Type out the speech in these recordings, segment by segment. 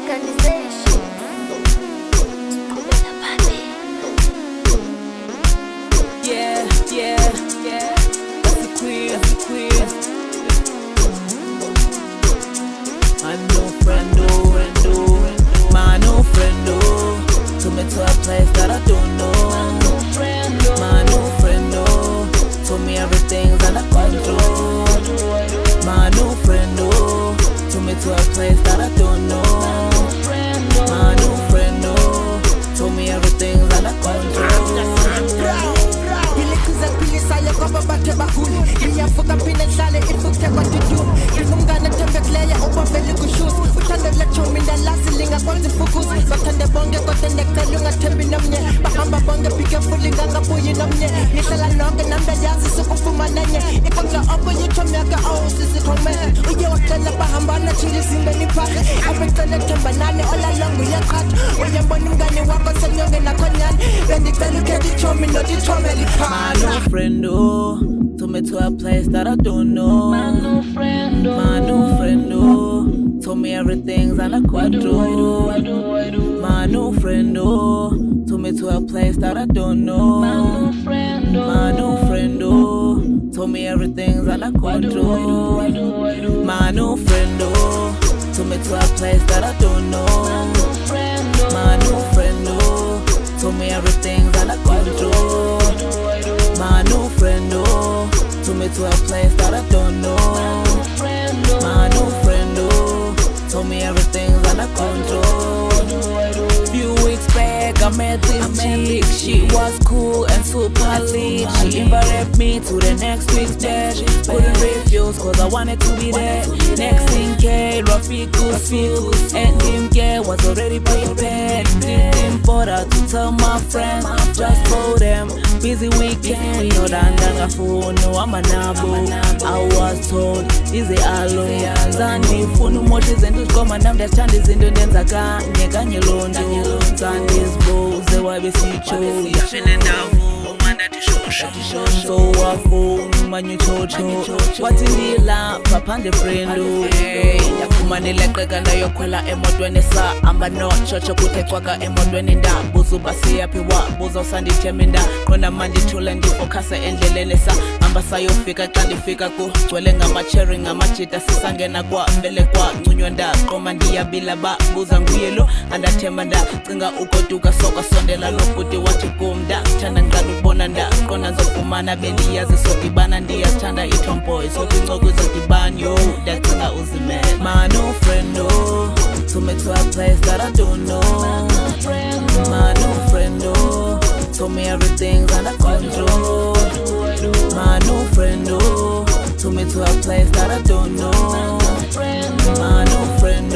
Organization. Yeah, that's the queen. My new friend, my new friend, took me to a place that I don't know. My new friend, told me everything's under control. My new friend, took me to a place that I don't know. My new friend, told me everything's under control. Saya kwaba bathe baguli ngiyavuka phine nhlale ifuthe kwatiduma ngingumngane thembekleya ubavele kushus uthando lechomi ndalazi lingakwenza ifukusi bathande bonke kodwa ndicela ungathembi nomnye bahamba bonke bhikefuli ngangabuyi nomnye ngihlala nonke namndayazi sokufumana nye ikondla opo yithomyaka awusisikhomele uye wacela bahambana thilizinto niphahla abecele thembanane olalongo uyaqhatha uyambona umngane wakho senyonge nakhonyane bendicela ukhethe ichomi notithome liphahla. Friend, took me to a place that I don't know. My new friend, told me everything's under control. My new friend, took me to a place that I don't know. My new friend, told me everything's under control. My new friend, took me to a place that I don't know. My new friend, told me everything's under control. My new friend, took me to a place that I don't know. My new friend, told me everything's under control. Few weeks back, I met this chick. She was cool and super lit. She invited me to the next week's date. Couldn't refuse cause I wanted to be there. Next thing came, Rafiku, and him care was already prepared. Didn't bother to tell my friends, just told them busy weekend, no danga phone, no amanabo. I was told, is it alone? Zandi phone motis and to come and I'm just standing in the Nenzaka, Nekanyalondo, Zandi's bows, the YBC show. So I phone manu chocho what in la papande friendo yakumane lekeka ndayo kwela emodweni sa amba no chocho kutekwaka emodweni nda buzu basi yapi wa buzo sandi teminda kona mandi thule ndifokasa endleleni sa amba sayofika xa ndifika ku gcwele ngamacherry ngamajita sisangena kwa vele kwa ncunyo nda qoma ndiyabila ba buza nguyelo andathemba nda cinga ugoduka soka sondela lobuti wathi kumda thanda ngiqala ukubona nda kona zofumana bendiyazi sodibana ndiyazithanda itomboy sokincoko zodibana yo ndacinga uzimele. My new friend, took me to a place that I don't know. My new friend, told me everything's under control. My new friend, took me to a place that I don't know. My new friend,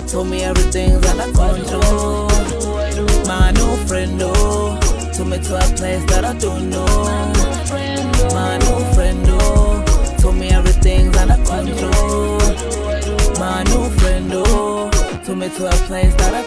told me everything's under control. My new friend, took me to a place that I don't know. My new friend, told me everything's under control. My new friend, took me to a place that I